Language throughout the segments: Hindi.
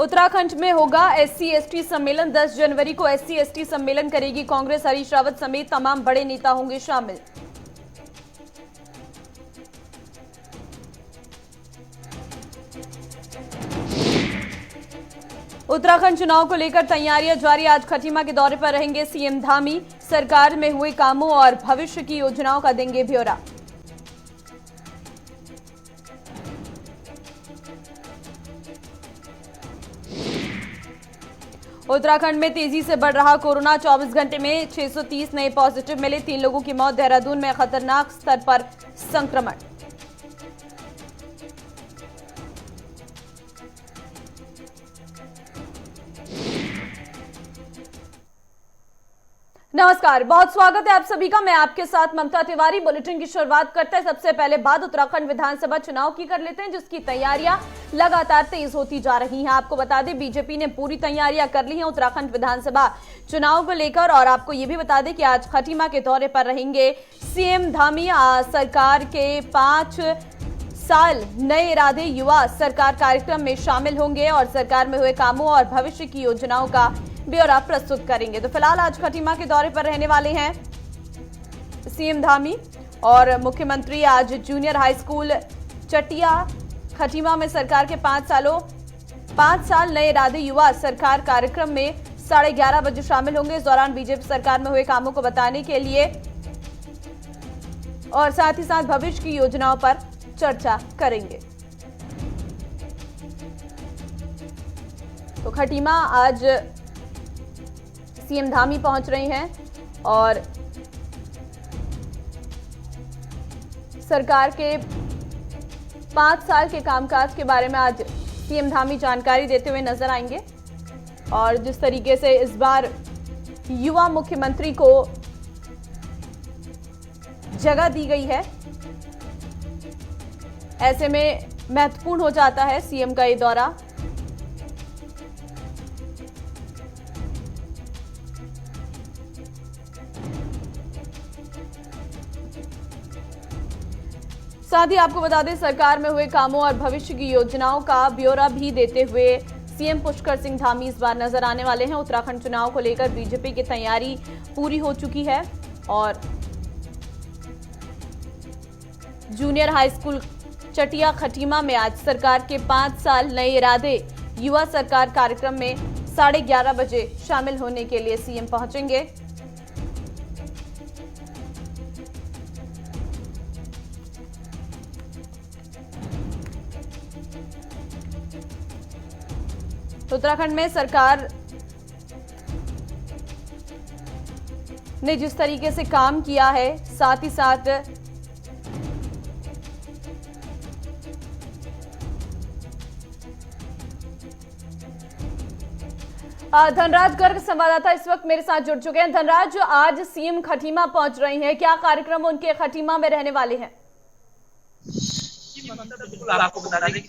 उत्तराखंड में होगा एससी एसटी सम्मेलन। 10 जनवरी को एससी एसटी सम्मेलन करेगी कांग्रेस। हरीश रावत समेत तमाम बड़े नेता होंगे शामिल। उत्तराखंड चुनाव को लेकर तैयारियां जारी। आज खटीमा के दौरे पर रहेंगे सीएम धामी। सरकार में हुए कामों और भविष्य की योजनाओं का देंगे ब्यौरा। उत्तराखंड में तेजी से बढ़ रहा कोरोना। 24 घंटे में 630 नए पॉजिटिव मिले। 3 लोगों की मौत। देहरादून में खतरनाक स्तर पर संक्रमण। नमस्कार, बहुत स्वागत है आप सभी का। मैं आपके साथ ममता तिवारी। बुलेटिन की शुरुआत करते हैं सबसे पहले बात उत्तराखंड विधानसभा चुनाव की कर लेते हैं, जिसकी तैयारियां लगातार तेज होती जा रही हैं। आपको बता दें बीजेपी ने पूरी तैयारियां कर ली हैं उत्तराखंड विधानसभा चुनाव को लेकर। और आपको ये भी बता दें कि आज खटीमा के दौरे पर रहेंगे सीएम धामी। सरकार के 5 साल नए इरादे युवा सरकार कार्यक्रम में शामिल होंगे और सरकार में हुए कामों और भविष्य की योजनाओं का ब्यौरा प्रस्तुत करेंगे। तो फिलहाल आज खटीमा के दौरे पर रहने वाले हैं सीएम धामी और मुख्यमंत्री। आज जूनियर हाई स्कूल चटिया खटीमा में सरकार के 5 साल नए इरादे युवा सरकार कार्यक्रम में 11:30 बजे शामिल होंगे। इस दौरान बीजेपी सरकार में हुए कामों को बताने के लिए और साथ ही साथ भविष्य की योजनाओं पर चर्चा करेंगे। तो खटीमा आज सीएम धामी पहुंच रहे हैं और सरकार के 5 साल के कामकाज के बारे में आज सीएम धामी जानकारी देते हुए नजर आएंगे। और जिस तरीके से इस बार युवा मुख्यमंत्री को जगह दी गई है, ऐसे में महत्वपूर्ण हो जाता है सीएम का ये दौरा। साथ ही आपको बता दें सरकार में हुए कामों और भविष्य की योजनाओं का ब्यौरा भी देते हुए सीएम पुष्कर सिंह धामी इस बार नजर आने वाले हैं। उत्तराखंड चुनाव को लेकर बीजेपी की तैयारी पूरी हो चुकी है और जूनियर हाई स्कूल चटिया खटीमा में आज सरकार के 5 साल नए इरादे युवा सरकार कार्यक्रम में 11:30 बजे शामिल होने के लिए सीएम पहुंचेंगे। उत्तराखंड में सरकार ने जिस तरीके से काम किया है, साथ ही साथ धनराज गर्ग संवाददाता इस वक्त मेरे साथ जुड़ चुके हैं। धनराज, आज सीएम खटीमा पहुंच रहे हैं, क्या कार्यक्रम उनके खटीमा में रहने वाले हैं? आपको बता दें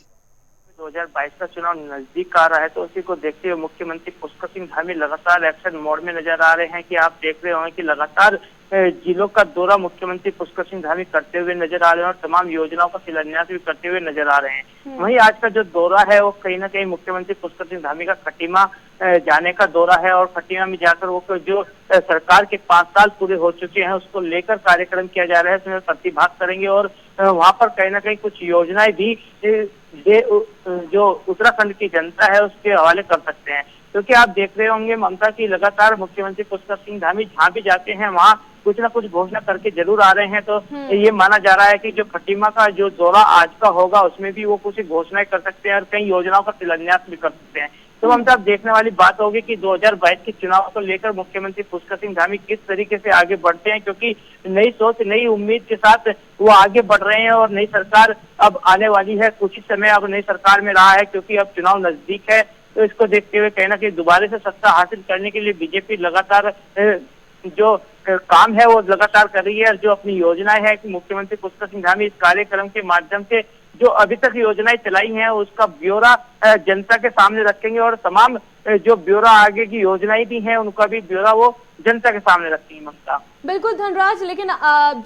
2022 का चुनाव नजदीक आ रहा है, तो उसी को देखते हुए मुख्यमंत्री पुष्कर सिंह धामी लगातार एक्शन मोड में नजर आ रहे हैं। कि आप देख रहे होंगे कि लगातार जिलों का दौरा मुख्यमंत्री पुष्कर सिंह धामी करते हुए नजर आ रहे हैं और तमाम योजनाओं का शिलान्यास भी करते हुए नजर आ रहे हैं। वहीं आज का जो दौरा है वो कहीं ना कहीं मुख्यमंत्री पुष्कर सिंह धामी का खटीमा जाने का दौरा है और खटीमा में जाकर वो जो सरकार के 5 साल पूरे हो चुके हैं उसको लेकर कार्यक्रम किया जा रहा है, उसमें प्रतिभाग करेंगे और वहां पर कहीं ना कहीं कुछ योजनाएं भी जो उत्तराखंड की जनता है उसके हवाले कर सकते हैं। क्योंकि आप देख रहे होंगे ममता की लगातार मुख्यमंत्री पुष्कर सिंह धामी जहाँ भी जाते हैं वहाँ कुछ ना कुछ घोषणा करके जरूर आ रहे हैं। तो ये माना जा रहा है कि जो खटीमा का जो दौरा आज का होगा उसमें भी वो कुछ घोषणाएं कर सकते हैं और कई योजनाओं का शिलान्यास भी कर सकते हैं। तो ममता अब देखने वाली बात होगी कि 2022 के चुनाव को लेकर मुख्यमंत्री पुष्कर सिंह धामी किस तरीके से आगे बढ़ते हैं, क्योंकि नई सोच नई उम्मीद के साथ वो आगे बढ़ रहे हैं और नई सरकार अब आने वाली है। कुछ ही समय अब नई सरकार में रहा है क्योंकि अब चुनाव नजदीक है। तो इसको देखते हुए कहीं ना कहीं दोबारा से सत्ता हासिल करने के लिए बीजेपी लगातार जो काम है वो लगातार कर रही है और जो अपनी योजनाएं है कि मुख्यमंत्री पुष्कर सिंह धामी इस कार्यक्रम के माध्यम से जो अभी तक योजनाएं चलाई हैं उसका ब्यौरा जनता के सामने रखेंगे और तमाम जो ब्यौरा आगे की योजनाएं भी हैं उनका भी ब्यौरा वो जनता के सामने रखेंगे। ममता बिल्कुल धनराज, लेकिन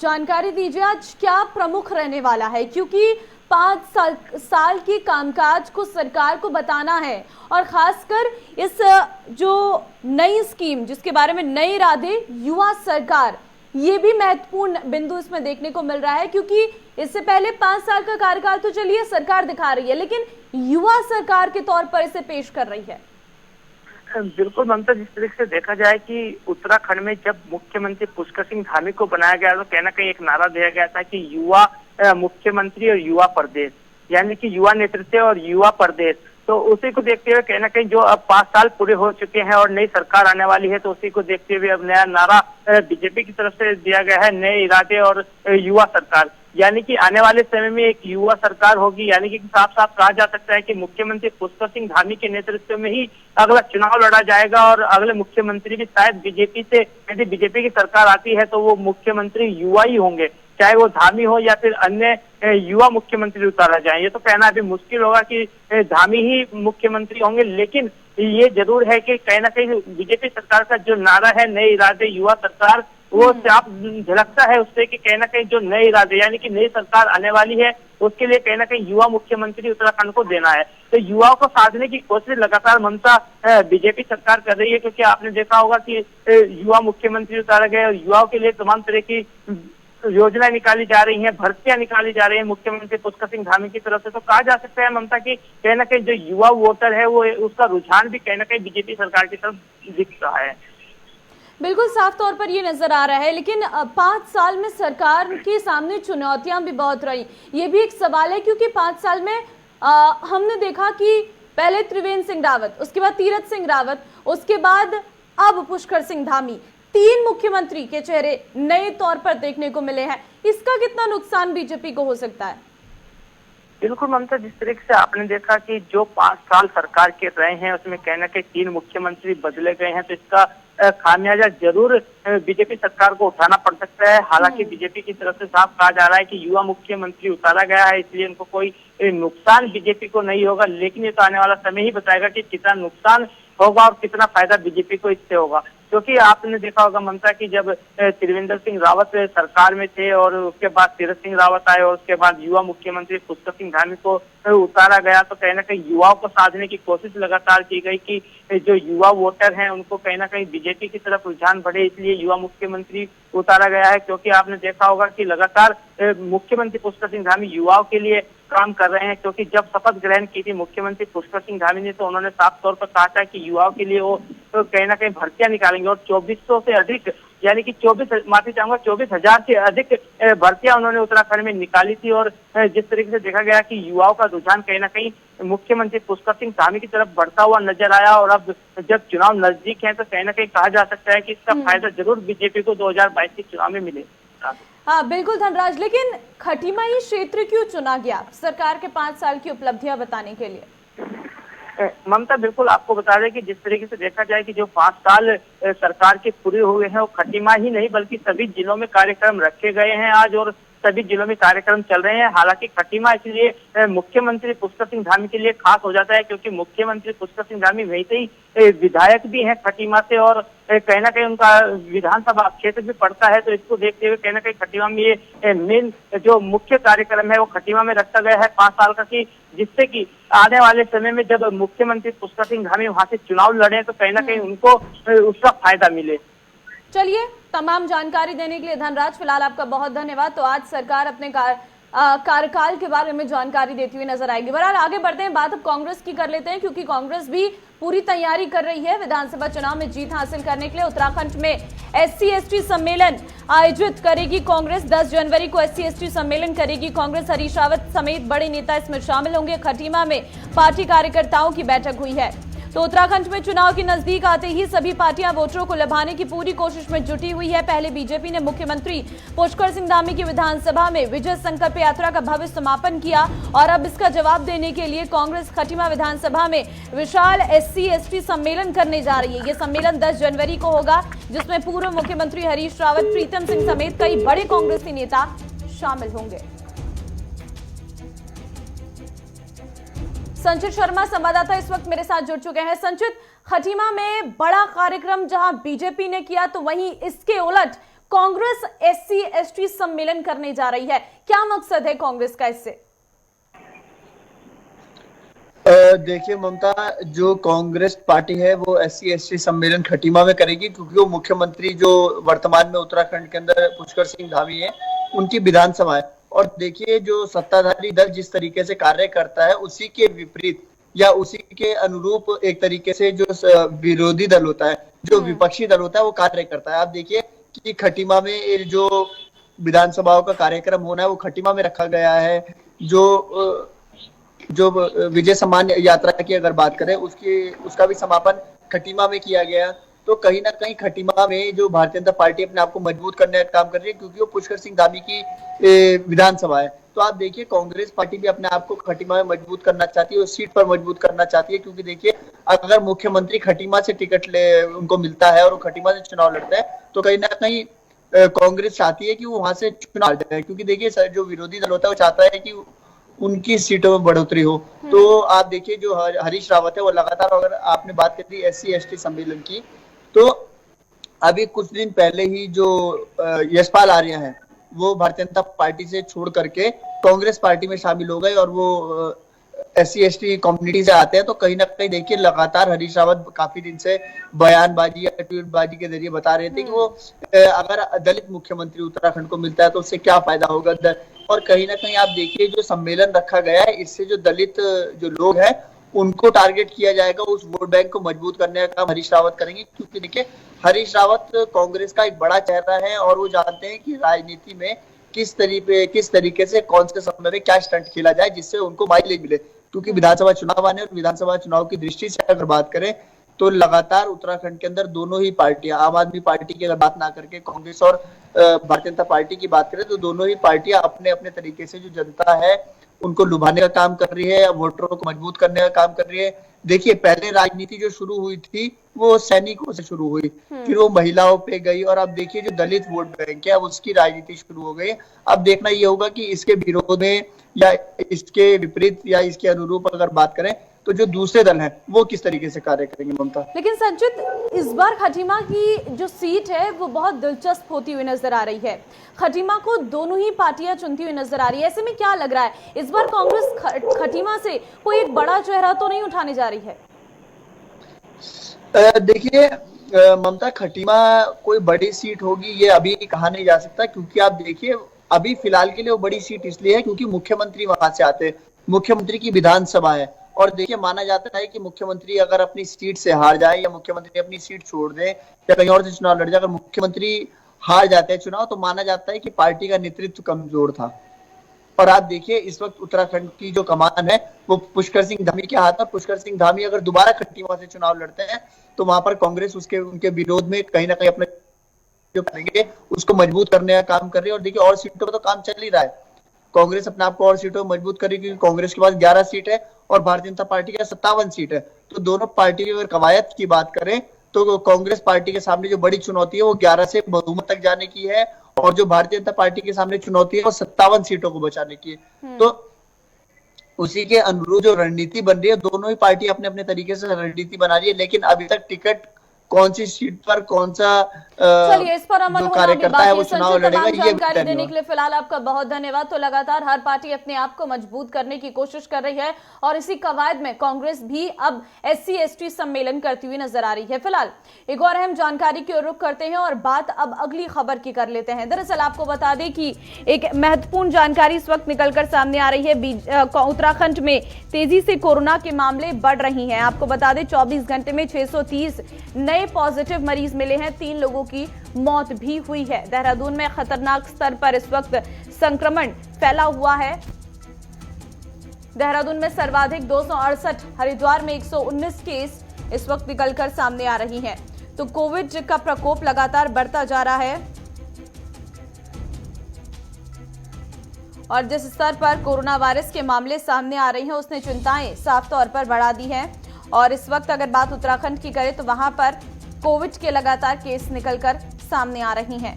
जानकारी दीजिए आज क्या प्रमुख रहने वाला है, क्योंकि 5 साल की कामकाज को सरकार को बताना है, और खासकर इस जो नई स्कीम जिसके बारे में नए इरादे, युवा सरकार, ये भी महत्वपूर्ण बिंदु इसमें देखने को मिल रहा है, क्योंकि इससे पहले 5 साल का कार्यकाल तो चलिए सरकार दिखा रही है, लेकिन युवा सरकार के तौर पर इसे पेश कर रही है। बिल्कुल ममता, जिस तरीके से देखा जाए कि उत्तराखंड में जब मुख्यमंत्री पुष्कर सिंह धामी को बनाया गया तो कहीं ना कहीं एक नारा दिया गया था कि युवा मुख्यमंत्री और युवा प्रदेश, यानी कि युवा नेतृत्व और युवा प्रदेश। तो उसी को देखते हुए कहीं ना कहीं जो अब 5 साल पूरे हो चुके हैं और नई सरकार आने वाली है, तो उसी को देखते हुए अब नया नारा बीजेपी की तरफ से दिया गया है, नए इरादे और युवा सरकार, यानी कि आने वाले समय में एक युवा सरकार होगी। यानी कि साफ साफ कहा जा सकता है कि मुख्यमंत्री पुष्कर सिंह धामी के नेतृत्व में ही अगला चुनाव लड़ा जाएगा और अगले मुख्यमंत्री भी शायद बीजेपी से, यदि बीजेपी की सरकार आती है तो वो मुख्यमंत्री युवा ही होंगे, चाहे वो धामी हो या फिर अन्य युवा मुख्यमंत्री उतारा जाए। ये तो कहना अभी मुश्किल होगा कि धामी ही मुख्यमंत्री होंगे, लेकिन ये जरूर है कि कहीं ना कहीं बीजेपी सरकार का जो नारा है नए इरादे युवा सरकार, वो साफ झलकता है उससे कि कहीं ना कहीं जो नए इरादे यानी कि नई सरकार आने वाली है उसके लिए कहीं ना कहीं युवा मुख्यमंत्री उत्तराखंड को देना है। तो युवाओं को साधने की कोशिश लगातार ममता बीजेपी सरकार कर रही है, क्योंकि आपने देखा होगा कि युवा मुख्यमंत्री उतारे गए और युवाओं के लिए तमाम तरह की योजना निकाली जा रही है, भर्तियां निकाली जा रही है मुख्यमंत्री पुष्कर सिंह धामी की तरफ से। तो कहा जा सकता है ममता की कहीं ना कहीं जो युवा वोटर है वो उसका रुझान भी कहीं ना कहीं बीजेपी सरकार की तरफ दिख रहा है। बिल्कुल साफ तौर पर ये नजर आ रहा है, लेकिन 5 साल में सरकार के सामने चुनौतियां भी बहुत रही। ये भी एक सवाल है, क्योंकि 5 साल में हमने देखा कि पहले त्रिवेंद्र सिंह रावत, उसके बाद तीरथ सिंह रावत, उसके बाद अब पुष्कर सिंह धामी, 3 मुख्यमंत्री के चेहरे नए तौर पर देखने को मिले हैं। इसका कितना नुकसान बीजेपी को हो सकता है? बिल्कुल ममता, जिस तरीके से आपने देखा कि जो 5 साल सरकार के रहे हैं उसमें कहीं ना कहीं 3 मुख्यमंत्री बदले गए हैं, तो इसका खामियाजा जरूर बीजेपी सरकार को उठाना पड़ सकता है। हालांकि बीजेपी की तरफ से साफ कहा जा रहा है कि युवा मुख्यमंत्री उतारा गया है, इसलिए इनको कोई नुकसान बीजेपी को नहीं होगा, लेकिन ये तो आने वाला समय ही बताएगा कि कितना नुकसान होगा और कितना फायदा बीजेपी को इससे होगा। क्योंकि आपने देखा होगा ममता की जब त्रिवेंद्र सिंह रावत सरकार में थे और उसके बाद तीरथ सिंह रावत आए और उसके बाद युवा मुख्यमंत्री पुष्कर सिंह धामी को उतारा गया, तो कहीं ना कहीं युवाओं को साधने की कोशिश लगातार की गई कि जो युवा वोटर हैं उनको कहीं ना कहीं बीजेपी की तरफ रुझान बढ़े, इसलिए युवा मुख्यमंत्री उतारा गया है। क्योंकि आपने देखा होगा कि लगातार मुख्यमंत्री पुष्कर सिंह धामी युवाओं के लिए काम कर रहे हैं, क्योंकि जब शपथ ग्रहण की थी मुख्यमंत्री पुष्कर सिंह धामी ने, तो उन्होंने साफ तौर पर कहा था कि युवाओं के लिए वो तो कहीं ना कहीं भर्तियां निकालेंगे और 2400 से अधिक, यानी कि 24,000 से अधिक भर्तियां उन्होंने उत्तराखंड में निकाली थी। और जिस तरीके से देखा गया कि युवाओं का रुझान कहीं ना कहीं मुख्यमंत्री पुष्कर सिंह धामी की तरफ बढ़ता हुआ नजर आया, और अब जब चुनाव नजदीक है तो कहीं ना कहीं कहा जा सकता है कि इसका फायदा जरूर बीजेपी को 2022 के चुनाव में मिलेगा। हाँ बिल्कुल धनराज, लेकिन खटीमाई क्षेत्र क्यों चुना गया सरकार के 5 साल की उपलब्धियां बताने के लिए? ममता, बिल्कुल आपको बता दें कि जिस तरीके से देखा जाए कि जो 5 साल सरकार के पूरे हुए हैं वो खटीमा ही नहीं बल्कि सभी जिलों में कार्यक्रम रखे गए हैं आज, और सभी जिलों में कार्यक्रम चल रहे हैं। हालांकि खटीमा इसलिए मुख्यमंत्री पुष्कर सिंह धामी के लिए खास हो जाता है क्योंकि मुख्यमंत्री पुष्कर सिंह धामी वैसे ही विधायक भी हैं खटीमा से, और कहीं ना कहीं उनका विधानसभा क्षेत्र भी पड़ता है। तो इसको देखते हुए कहीं ना कहीं खटीमा में ये मेन जो मुख्य कार्यक्रम है वो खटीमा में रखा गया है 5 साल का, कि जिससे कि आने वाले समय में जब मुख्यमंत्री पुष्कर सिंह धामी वहां से चुनाव लड़े तो कहीं ना कहीं उनको उसका फायदा मिले। चलिए, तमाम जानकारी देने के लिए धनराज फिलहाल आपका बहुत धन्यवाद। तो आज सरकार अपने कार्यकाल के बारे में जानकारी देती हुई नजर आएगी। बहरहाल आगे बढ़ते हैं, बात अब कांग्रेस की कर लेते हैं, क्योंकि कांग्रेस भी पूरी तैयारी कर रही है विधानसभा चुनाव में जीत हासिल करने के लिए। उत्तराखंड में SC/ST सम्मेलन आयोजित करेगी कांग्रेस। 10 जनवरी को SC/ST सम्मेलन करेगी कांग्रेस। हरीश रावत समेत बड़े नेता इसमें शामिल होंगे। खटीमा में पार्टी कार्यकर्ताओं की बैठक हुई है। तो उत्तराखंड में चुनाव के नजदीक आते ही सभी पार्टियां वोटरों को लुभाने की पूरी कोशिश में जुटी हुई है। पहले बीजेपी ने मुख्यमंत्री पुष्कर सिंह धामी की विधानसभा में विजय संकल्प यात्रा का भव्य समापन किया, और अब इसका जवाब देने के लिए कांग्रेस खटीमा विधानसभा में विशाल SC/ST सम्मेलन करने जा रही है। ये सम्मेलन 10 जनवरी को होगा, जिसमें पूर्व मुख्यमंत्री हरीश रावत, प्रीतम सिंह समेत कई बड़े कांग्रेसी नेता शामिल होंगे। संचित शर्मा संवाददाता इस वक्त मेरे साथ जुड़ चुके हैं। संचित, खटीमा में बड़ा कार्यक्रम जहां बीजेपी ने किया, तो वहीं इसके उलट कांग्रेस SC/ST सम्मेलन करने जा रही है। क्या मकसद है कांग्रेस का इससे? देखिए ममता, जो कांग्रेस पार्टी है वो SC ST सम्मेलन खटीमा में करेगी, क्योंकि वो मुख्यमंत्री जो वर्तमान में उत्तराखंड के अंदर पुष्कर सिंह धामी है, उनकी विधानसभा है। और देखिए जो सत्ताधारी दल जिस तरीके से कार्य करता है उसी के विपरीत या उसी के अनुरूप एक तरीके से जो विरोधी दल होता है, जो विपक्षी दल होता है, वो कार्य करता है। आप देखिए कि खटीमा में जो विधानसभाओं का कार्यक्रम होना है वो खटीमा में रखा गया है। जो विजय सम्मान यात्रा की अगर बात करें, उसका भी समापन खटीमा में किया गया। तो कहीं ना कहीं खटीमा में जो भारतीय जनता पार्टी अपने आप को मजबूत करने का काम कर रही है, क्योंकि वो पुष्कर सिंह धामी की विधानसभा है। तो आप देखिए कांग्रेस पार्टी भी अपने आप को खटीमा में मजबूत करना चाहती है, उस सीट पर मजबूत करना चाहती है, क्योंकि देखिए अगर मुख्यमंत्री खटीमा से टिकट उनको मिलता है और वो खटीमा से चुनाव लड़ता है, तो कहीं ना कहीं कांग्रेस चाहती है कि वो वहां से चुनाव लड़े, क्योंकि देखिए जो विरोधी दल होता है वो चाहता है कि उनकी सीटों में बढ़ोतरी हो। तो आप देखिए जो हरीश रावत है वो लगातार, अगर आपने बात करी SC ST सम्मेलन की, तो अभी कुछ दिन पहले ही जो यशपाल आर्य हैं वो भारतीय जनता पार्टी से छोड़ करके कांग्रेस पार्टी में शामिल हो गए और वो SC ST कम्युनिटी से आते हैं। तो कहीं ना कहीं देखिए लगातार हरीश रावत काफी दिन से बयानबाजी या ट्वीटबाजी के जरिए बता रहे थे कि वो अगर दलित मुख्यमंत्री उत्तराखंड को मिलता है तो उससे क्या फायदा होगा। और कहीं ना कहीं आप देखिए जो सम्मेलन रखा गया है, इससे जो दलित जो लोग हैं उनको टारगेट किया जाएगा, उस वोट बैंक को मजबूत करने का काम हरीश रावत करेंगे। क्योंकि देखिए हरीश रावत कांग्रेस का एक बड़ा चेहरा है और वो जानते हैं कि राजनीति में किस तरीके से कौन से समय में क्या स्टंट खेला जाए जिससे उनको माइलेज मिले। क्योंकि विधानसभा चुनाव आने और विधानसभा चुनाव की दृष्टि से अगर बात करें तो लगातार उत्तराखंड के अंदर दोनों ही पार्टियां, आम आदमी पार्टी की अगर बात ना करके कांग्रेस और भारतीय जनता पार्टी की बात करें, तो दोनों ही पार्टियां अपने अपने तरीके से जो जनता है उनको लुभाने का काम कर रही है, वोटरों को मजबूत करने का काम कर रही है। देखिए पहले राजनीति जो शुरू हुई थी वो सैनिकों से शुरू हुई, फिर वो महिलाओं पे गई, और अब देखिए जो दलित वोट बैंक है अब उसकी राजनीति शुरू हो गई। अब देखना ये होगा कि इसके विरोध में या इसके विपरीत या इसके अनुरूप अगर बात करें तो जो दूसरे दल हैं वो किस तरीके से कार्य करेंगे ममता। लेकिन संचित, इस बार खटीमा की जो सीट है वो बहुत दिलचस्प होती हुई नजर आ रही है। खटीमा को दोनों ही पार्टियां चुनती हुई नजर आ रही है। ऐसे में क्या लग रहा है, इस बार कांग्रेस खटीमा से कोई एक बड़ा चेहरा तो नहीं उठाने जा रही है? देखिए ममता, खटीमा कोई बड़ी सीट होगी ये अभी कहा नहीं जा सकता, क्योंकि आप देखिए अभी फिलहाल के लिए वो बड़ी सीट इसलिए है क्योंकि मुख्यमंत्री वहां से आते हैं, मुख्यमंत्री की विधानसभा है। और देखिए माना जाता है कि मुख्यमंत्री अगर अपनी सीट से हार जाए या मुख्यमंत्री अपनी सीट छोड़ दे या कहीं और से चुनाव लड़ जाए, अगर मुख्यमंत्री हार जाते हैं चुनाव तो माना जाता है कि पार्टी का नेतृत्व कमजोर था। और आप देखिए इस वक्त उत्तराखंड की जो कमान है वो पुष्कर सिंह धामी के हाथ है। पुष्कर सिंह धामी अगर दोबारा खटीमा से चुनाव लड़ते हैं तो वहां पर कांग्रेस उनके विरोध में कहीं ना कहीं अपने जो करेंगे उसको मजबूत करने का काम कर रही है। और देखिए और सीटों पर तो काम चल ही रहा है, कांग्रेस अपने आप को और सीटों में मजबूत करेगी, क्योंकि कांग्रेस के पास 11 सीट है और भारतीय जनता पार्टी के 57 सीट है। तो दोनों पार्टी की अगर कवायद की बात करें तो कांग्रेस पार्टी के सामने जो बड़ी चुनौती है वो 11 से बहुमत तक जाने की है, और जो भारतीय जनता पार्टी के सामने चुनौती है वो 57 सीटों को बचाने की है। तो उसी के अनुरूप जो रणनीति बन रही है, दोनों ही पार्टी अपने अपने तरीके से रणनीति बना रही है, लेकिन अभी तक टिकट कौन सी सीट पर कौन सा चलिए इस पर अमल होना भी बाकी है। चुनाव लड़ेगा, ये जानकारी देने के लिए फिलहाल आपका बहुत धन्यवाद। तो लगातार हर पार्टी अपने आप को मजबूत करने की कोशिश कर रही है और इसी कवायद में कांग्रेस भी अब SC ST सम्मेलन करती हुई नजर आ रही है। फिलहाल एक और अहम जानकारी की ओर रुख करते हैं और बात अब अगली खबर की कर लेते हैं। दरअसल आपको बता दें कि एक महत्वपूर्ण जानकारी इस वक्त निकलकर सामने आ रही है। उत्तराखंड में तेजी से कोरोना के मामले बढ़ रही हैं। आपको बता दें 24 घंटे में 630 नए पॉजिटिव मरीज मिले हैं, 3 लोगों की मौत भी हुई है। देहरादून में खतरनाक स्तर पर इस वक्त संक्रमण फैला हुआ है। देहरादून में सर्वाधिक 268, हरिद्वार में 119 केस इस वक्त निकलकर सामने आ रही हैं। तो कोविड का प्रकोप लगातार बढ़ता जा रहा है और जिस स्तर पर कोरोना वायरस के मामले सामने आ रही हैं उसने चिंताएं साफ तौर पर बढ़ा दी हैं। और इस वक्त अगर बात उत्तराखंड की करें तो वहां पर कोविड के लगातार केस निकलकर सामने आ रही हैं।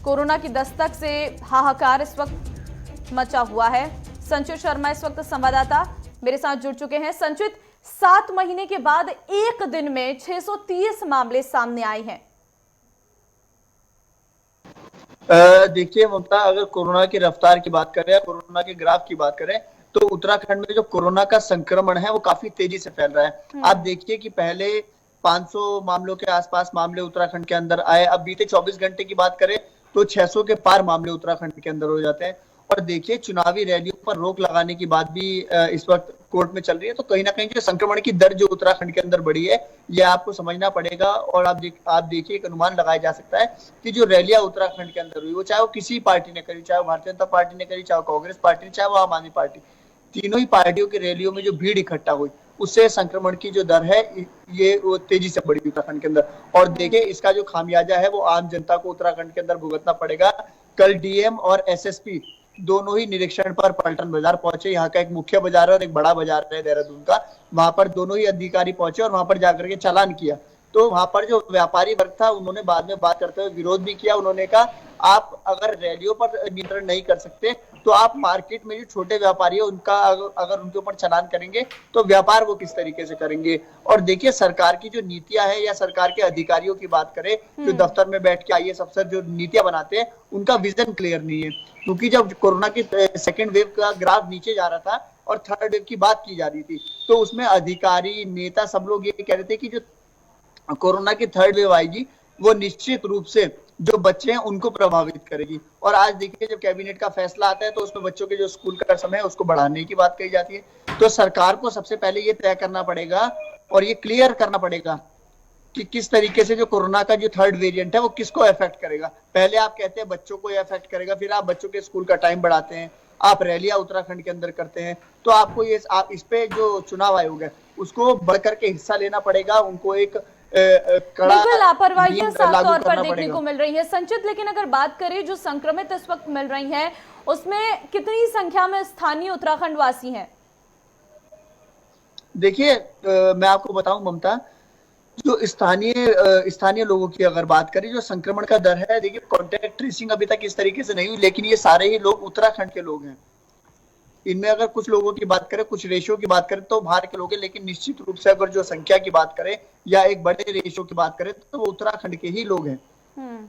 कोरोना की दस्तक से हाहाकार इस वक्त मचा हुआ है। संचित शर्मा इस वक्त संवाददाता मेरे साथ जुड़ चुके हैं। संचित, 7 महीने के बाद एक दिन में 630 मामले सामने आए हैं। देखिए ममता, अगर कोरोना की रफ्तार की बात करें, कोरोना के ग्राफ की बात करें, तो उत्तराखंड में जो कोरोना का संक्रमण है वो काफी तेजी से फैल रहा है। आप देखिए कि पहले 500 मामलों के आसपास मामले उत्तराखंड के अंदर आए, अब बीते 24 घंटे की बात करें तो 600 के पार मामले उत्तराखंड के अंदर हो जाते हैं। और देखिए, चुनावी रैलियों पर रोक लगाने की बात भी इस वक्त कोर्ट में चल रही है, तो कहीं ना कहीं जो संक्रमण की दर जो उत्तराखंड के अंदर बढ़ी है, यह आपको समझना पड़ेगा। और आप देखिए, एक अनुमान लगाया जा सकता है कि जो रैलियां उत्तराखंड के अंदर हुई, वो चाहे वो किसी पार्टी ने करी, चाहे भारतीय जनता पार्टी ने करी, चाहे कांग्रेस पार्टी ने, चाहे वो आम आदमी पार्टी, तीनों ही पार्टियों की रैलियों में जो भीड़ इकट्ठा हुई, उससे संक्रमण की जो दर है ये वो तेजी से बढ़ी उत्तराखंड के अंदर। और देखिए, इसका जो खामियाजा है वो आम जनता को उत्तराखंड के अंदर भुगतना पड़ेगा। कल डीएम और एसएसपी दोनों ही निरीक्षण पर पलटन बाजार पहुंचे। यहाँ का एक मुख्य बाजार है और एक बड़ा बाजार है देहरादून का, वहां पर दोनों ही अधिकारी पहुंचे और वहां पर जाकर के चालान किया। तो वहां पर जो व्यापारी वर्ग था, उन्होंने बाद में बात करते हुए विरोध भी किया। उन्होंने कहा, आप अगर रैलियों पर नियंत्रण नहीं कर सकते तो आप मार्केट में जो छोटे व्यापारी है उनका अगर उनके ऊपर चालान करेंगे तो व्यापार वो किस तरीके से करेंगे। और देखिए, सरकार की जो नीतियां है या सरकार के अधिकारियों की बात करें, जो दफ्तर में बैठ के आईएएस अफसर जो नीतियां बनाते हैं, उनका विजन क्लियर नहीं है। क्योंकि जब कोरोना की सेकेंड वेव का ग्राफ नीचे जा रहा था और थर्ड वेव की बात की जा रही थी, तो उसमें अधिकारी, नेता, सब लोग ये कह रहे थे कि जो कोरोना की थर्ड वेव आएगी वो निश्चित रूप से जो बच्चे हैं उनको प्रभावित करेगी। और आज देखिए, जब कैबिनेट का फैसला आता है तो उसमें बच्चों के जो स्कूल का समय है उसको बढ़ाने की बात कही जाती है। तो सरकार को सबसे पहले ये तय करना पड़ेगा और ये क्लियर करना पड़ेगा कि किस तरीके से जो कोरोना का जो थर्ड वेरिएंट है वो किसको अफेक्ट करेगा। पहले आप कहते हैं बच्चों को ये अफेक्ट करेगा, फिर आप बच्चों के स्कूल का टाइम बढ़ाते हैं, आप रैलियां उत्तराखंड के अंदर करते हैं। तो आपको ये इस पे जो चुनाव आयोग है उसको बढ़ करके हिस्सा लेना पड़ेगा, उनको एक बिल्कुल लापरवाही साफ तौर पर देखने को मिल रही है संचित। लेकिन अगर बात करें जो संक्रमित इस वक्त मिल रही हैं, उसमें कितनी संख्या में स्थानीय उत्तराखंड वासी हैं? देखिए, मैं आपको बताऊं ममता, जो स्थानीय लोगों की अगर बात करें, जो संक्रमण का दर है, देखिए कॉन्टैक्ट ट्रेसिंग अभी तक इस तरीके से नहीं हुई, लेकिन ये सारे ही लोग उत्तराखंड के लोग हैं। इनमें अगर कुछ लोगों की बात करें, कुछ रेशियो की बात करें तो बाहर के लोग हैं, लेकिन निश्चित रूप से अगर जो संख्या की बात करें या एक बड़े रेशियो की बात करें तो वो उत्तराखंड के ही लोग हैं।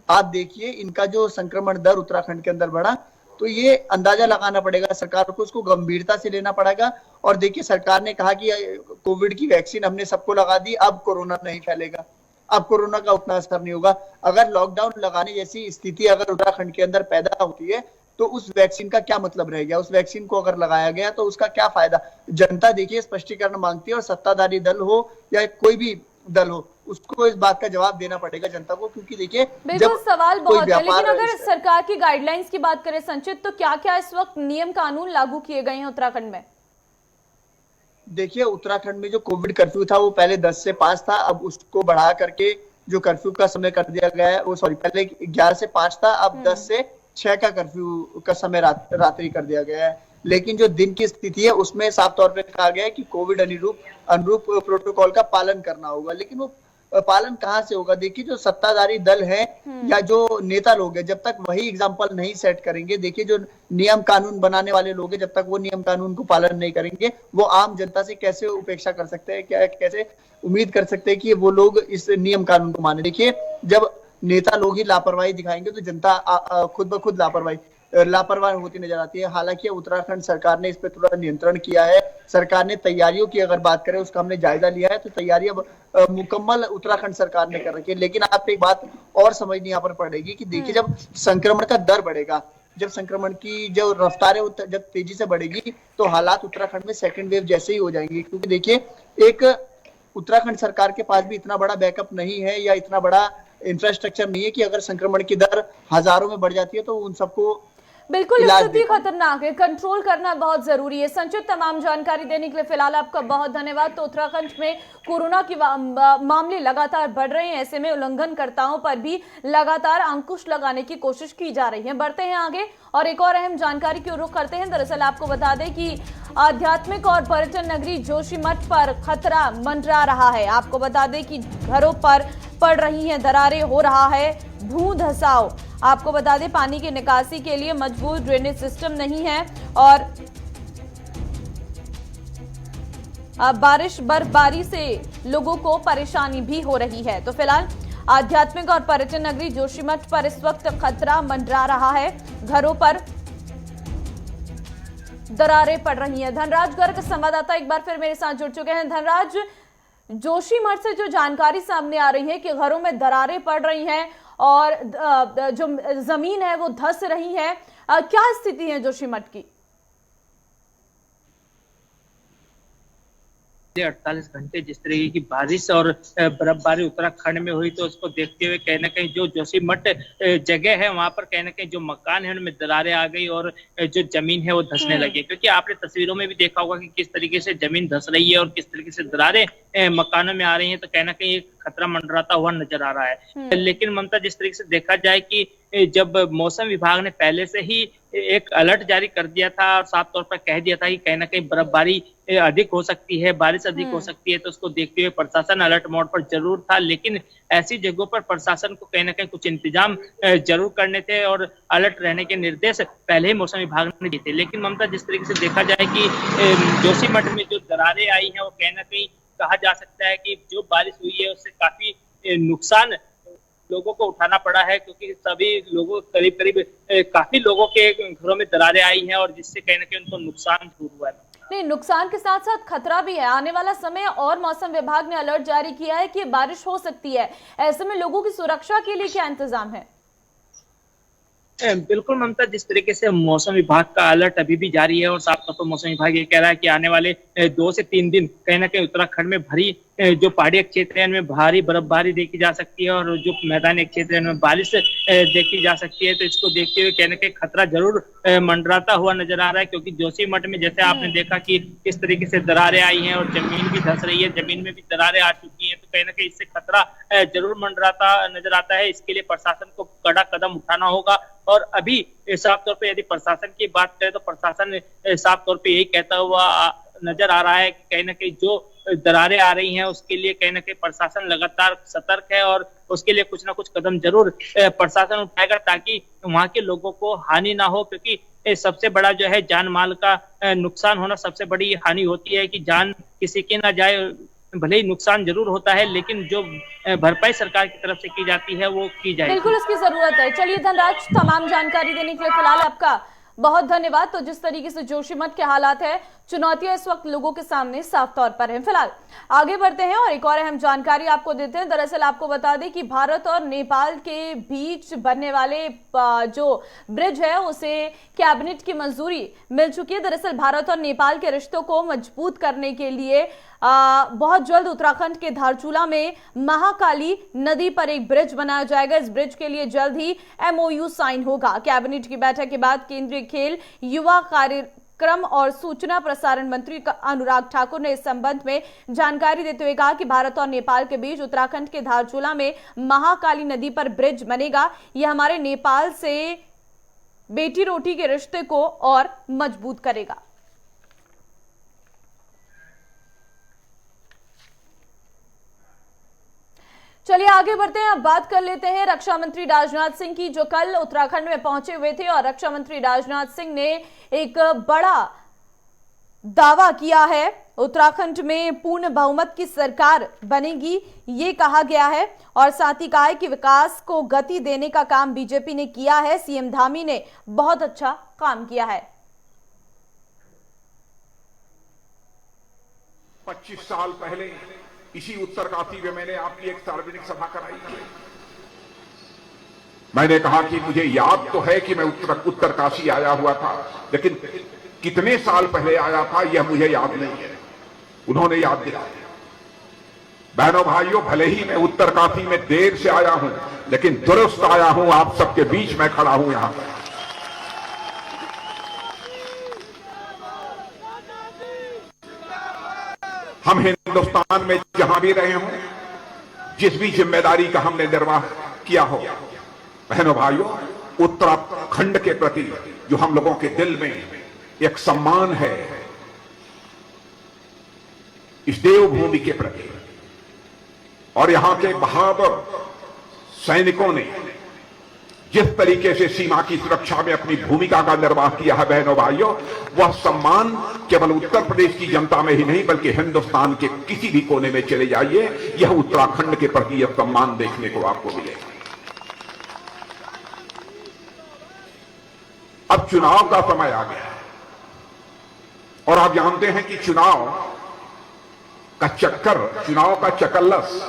आप देखिए, इनका जो संक्रमण दर उत्तराखंड के अंदर बढ़ा, तो ये अंदाजा लगाना पड़ेगा सरकार को, उसको गंभीरता से लेना पड़ेगा। और देखिए, सरकार ने कहा कि कोविड की वैक्सीन हमने सबको लगा दी, अब कोरोना नहीं फैलेगा, अब कोरोना का उतना असर नहीं होगा। अगर लॉकडाउन लगाने जैसी स्थिति अगर उत्तराखंड के अंदर पैदा होती है तो उस वैक्सीन का क्या मतलब रह गया? उस वैक्सीन को अगर लगाया गया तो उसका क्या फायदा? जनता देखिए स्पष्टीकरण मांगती है, और सत्ताधारी दल हो या कोई भी दल हो, उसको इस बात का जवाब देना पड़ेगा जनता को। क्योंकि देखिए, बिल्कुल सवाल बहुत है, लेकिन अगर सरकार की गाइडलाइंस की बात करें संचित, तो क्या क्या इस वक्त नियम कानून लागू किए गए हैं उत्तराखंड में? देखिए, उत्तराखंड में जो कोविड कर्फ्यू था वो पहले 10 से 5 था, अब उसको बढ़ा करके जो कर्फ्यू का समय कर दिया गया है, वो पहले 11 से 5 था, अब 10 से 6 का कर्फ्यू का समय रात्रि कर दिया गया है। लेकिन जो दिन की स्थिति है उसमें साफ तौर पे कहा गया है कि कोविड अनुरूप प्रोटोकॉल का पालन करना होगा। लेकिन वो पालन कहाँ से होगा? देखिए, जो सत्ताधारी दल है या जो नेता लोग हैं, जब तक वही एग्जाम्पल नहीं सेट करेंगे, देखिए जो नियम कानून बनाने वाले लोग हैं, जब तक वो नियम कानून को पालन नहीं करेंगे, वो आम जनता से कैसे उपेक्षा कर सकते हैं, क्या कैसे उम्मीद कर सकते हैं कि वो लोग इस नियम कानून को माने? देखिए, जब नेता लोग ही लापरवाही दिखाएंगे तो जनता खुद ब खुद लापरवाही होती नजर आती है। हालांकि उत्तराखंड सरकार ने इस पर थोड़ा नियंत्रण किया है। सरकार ने तैयारियों की अगर बात करें, उसका हमने जायजा लिया है, तो तैयारी अब मुकम्मल उत्तराखंड सरकार ने कर रखी है। लेकिन आपको एक बात और समझनी यहाँ पर पड़ेगी कि देखिए, जब संक्रमण का दर बढ़ेगा, जब संक्रमण की जो रफ्तार है जब तेजी से बढ़ेगी, तो हालात उत्तराखंड में सेकेंड वेव जैसे ही हो जाएंगे। क्योंकि देखिए, एक उत्तराखंड सरकार के पास भी इतना बड़ा बैकअप नहीं है या इतना बड़ा इंफ्रास्ट्रक्चर नहीं है कि अगर संक्रमण की दर हजारों में बढ़ जाती है तो उन सबको बिल्कुल स्थिति खतरनाक है, कंट्रोल करना बहुत जरूरी है। संचित, तमाम जानकारी देने के लिए फिलहाल आपका बहुत धन्यवाद। तो उत्तराखंड में कोरोना के मामले लगातार बढ़ रहे हैं, ऐसे में उल्लंघनकर्ताओं पर भी लगातार अंकुश लगाने की कोशिश की जा रही है। बढ़ते हैं आगे और एक और अहम जानकारी की ओर रुख करते हैं। दरअसल आपको बता दें कि आध्यात्मिक और पर्यटन नगरी जोशीमठ पर खतरा मंडरा रहा है। आपको बता दें कि घरों पर पड़ रही हैं दरारें, हो रहा है भू धसाव। आपको बता दें, पानी की निकासी के लिए मजबूत ड्रेनेज सिस्टम नहीं है और बारिश बर्फबारी से लोगों को परेशानी भी हो रही है। तो फिलहाल आध्यात्मिक और पर्यटन नगरी जोशीमठ पर इस वक्त खतरा मंडरा रहा है। घरों पर दरारें पड़ रही हैं। धनराज गर्ग संवाददाता एक बार फिर मेरे साथ जुड़ चुके हैं। धनराज, जोशीमठ से जो जानकारी सामने आ रही है कि घरों में दरारें पड़ रही हैं और जो जमीन है वो धंस रही है, क्या स्थिति है जोशीमठ की? 48 घंटे जिस तरीके की बारिश और बर्फबारी उत्तराखंड में हुई, तो उसको देखते हुए कहीं ना कहीं जो जोशीमठ जगह है वहां पर कहीं ना कहीं जो मकान है उनमें दरारें आ गई और जो जमीन है वो धंसने लगी। क्योंकि आपने तस्वीरों में भी देखा होगा कि किस तरीके से जमीन धंस रही है और किस तरीके से दरारें मकानों में आ रही हैं, तो कहीं ना कहीं एक खतरा मंडराता हुआ नजर आ रहा है। लेकिन ममता, जिस तरीके से देखा जाए कि जब मौसम विभाग ने पहले से ही एक अलर्ट जारी कर दिया था और साफ तौर पर कह दिया था कि कहीं ना कहीं बर्फबारी अधिक हो सकती है, बारिश अधिक हो सकती है, तो उसको देखते हुए प्रशासन अलर्ट मोड पर जरूर था। लेकिन ऐसी जगहों पर प्रशासन को कहीं ना कहीं कुछ इंतजाम जरूर करने थे और अलर्ट रहने के निर्देश पहले ही मौसम विभाग ने दिए थे। लेकिन ममता, जिस तरीके से देखा जाए कि जोशीमठ में जो दरारें आई हैं वो कहीं ना कहीं कहा जा सकता है कि जो बारिश हुई है उससे काफी नुकसान लोगों को उठाना पड़ा है, क्योंकि सभी लोगों करीब करीब काफी लोगों के घरों में दरारें आई हैं और जिससे कहीं ना कहीं उनको नुकसान जरूर हुआ है। नहीं, नुकसान के साथ साथ खतरा भी है। आने वाला समय और मौसम विभाग ने अलर्ट जारी किया है कि बारिश हो सकती है। ऐसे में लोगों की सुरक्षा के लिए क्या इंतजाम है? बिल्कुल ममता, जिस तरीके से मौसम विभाग का अलर्ट अभी भी जारी है और साफ तौर पर मौसम विभाग ये कह रहा है कि आने वाले 2 से 3 दिन कहीं ना कहीं उत्तराखंड में भरी जो पहाड़ी क्षेत्र है इनमें भारी बर्फबारी देखी जा सकती है और जो मैदानी क्षेत्र है इनमें बारिश देखी जा सकती है। तो इसको देखते हुए कहीं ना कहीं खतरा जरूर मंडराता हुआ नजर आ रहा है, क्योंकि जोशीमठ में जैसे आपने देखा कि किस तरीके से दरारें आई हैं और जमीन भी धंस रही है, जमीन में भी दरारें आ चुकी हैं, तो कहीं ना कहीं इससे खतरा जरूर मंडराता नजर आता है। इसके लिए प्रशासन को कड़ा कदम उठाना होगा और अभी साफ तौर पर यदि प्रशासन की बात करें तो प्रशासन साफ तौर पर यही कहता हुआ नजर आ रहा है कि कहीं ना कहीं जो दरारें आ रही हैं उसके लिए कहीं ना कहीं प्रशासन लगातार सतर्क है और उसके लिए कुछ ना कुछ कदम जरूर प्रशासन उठाएगा ताकि वहां के लोगों को हानि ना हो। क्योंकि सबसे बड़ा जो है जान माल का नुकसान होना सबसे बड़ी हानि होती है कि जान किसी की ना जाए। भले ही नुकसान जरूर होता है लेकिन जो भरपाई सरकार की तरफ से की जाती है वो की जाएगी। बिल्कुल इसकी जरूरत है। चलिए धनराज, तमाम जानकारी देने के लिए फिलहाल आपका बहुत धन्यवाद। तो जिस तरीके से जोशीमठ के हालात है, चुनौतियां इस वक्त लोगों के सामने साफ तौर पर हैं। फिलहाल आगे बढ़ते हैं और एक और अहम जानकारी आपको देते हैं। दरअसल आपको बता दें कि भारत और नेपाल के बीच बनने वाले जो ब्रिज है उसे कैबिनेट की मंजूरी मिल चुकी है। दरअसल भारत और नेपाल के रिश्तों को मजबूत करने के लिए बहुत जल्द उत्तराखंड के धारचूला में महाकाली नदी पर एक ब्रिज बनाया जाएगा। इस ब्रिज के लिए जल्द ही MOU साइन होगा। कैबिनेट की बैठक के बाद केंद्रीय खेल, युवा कार्यक्रम और सूचना प्रसारण मंत्री अनुराग ठाकुर ने इस संबंध में जानकारी देते हुए कहा कि भारत और नेपाल के बीच उत्तराखंड के धारचूला में महाकाली नदी पर ब्रिज बनेगा। यह हमारे नेपाल से बेटी रोटी के रिश्ते को और मजबूत करेगा। चलिए आगे बढ़ते हैं। अब बात कर लेते हैं रक्षा मंत्री राजनाथ सिंह की, जो कल उत्तराखंड में पहुंचे हुए थे और रक्षा मंत्री राजनाथ सिंह ने एक बड़ा दावा किया है। उत्तराखंड में पूर्ण बहुमत की सरकार बनेगी, ये कहा गया है और साथ ही कहा है कि विकास को गति देने का काम बीजेपी ने किया है। सीएम धामी ने बहुत अच्छा काम किया है। 25 साल पहले इसी उत्तरकाशी में मैंने आपकी एक सार्वजनिक सभा कराई थी। मैंने कहा कि मुझे याद तो है कि मैं उत्तरकाशी आया हुआ था, लेकिन कितने साल पहले आया था यह मुझे याद नहीं है। उन्होंने याद दिलाया। बहनों भाइयों, भले ही मैं उत्तरकाशी में देर से आया हूं, लेकिन दुरुस्त आया हूं। आप सबके बीच में खड़ा हूं यहां पर। हम हिंदुस्तान में जहां भी रहे हों, जिस भी जिम्मेदारी का हमने निर्वाह किया हो, बहनों भाइयों, उत्तराखंड के प्रति जो हम लोगों के दिल में एक सम्मान है, इस देवभूमि के प्रति, और यहां के बहादुर सैनिकों ने जिस तरीके से सीमा की सुरक्षा में अपनी भूमिका का निर्वाह किया है बहनों भाइयों, वह सम्मान केवल उत्तर प्रदेश की जनता में ही नहीं बल्कि हिंदुस्तान के किसी भी कोने में चले जाइए, यह उत्तराखंड के प्रति यह सम्मान देखने को आपको मिलेगा। अब चुनाव का समय आ गया है और आप जानते हैं कि चुनाव का चक्कर, चुनाव का चकल्लस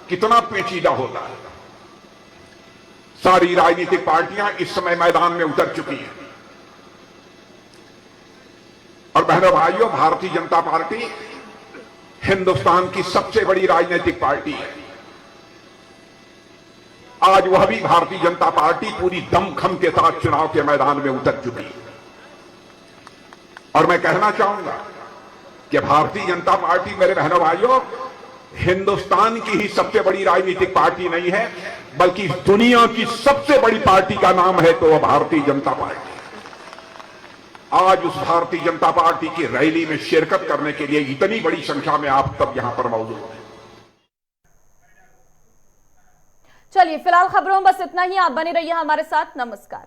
कितना पेचीदा होता है। सारी राजनीतिक पार्टियां इस समय मैदान में उतर चुकी हैं और बहनों भाइयों, भारतीय जनता पार्टी हिंदुस्तान की सबसे बड़ी राजनीतिक पार्टी है। आज वह भी भारतीय जनता पार्टी पूरी दमखम के साथ चुनाव के मैदान में उतर चुकी है और मैं कहना चाहूंगा कि भारतीय जनता पार्टी मेरे बहनों भाइयों हिंदुस्तान की ही सबसे बड़ी राजनीतिक पार्टी नहीं है बल्कि दुनिया की सबसे बड़ी पार्टी का नाम है तो वह भारतीय जनता पार्टी। आज उस भारतीय जनता पार्टी की रैली में शिरकत करने के लिए इतनी बड़ी संख्या में आप सब यहां पर मौजूद हैं। चलिए फिलहाल खबरों में बस इतना ही। आप बने रहिए हमारे साथ। नमस्कार।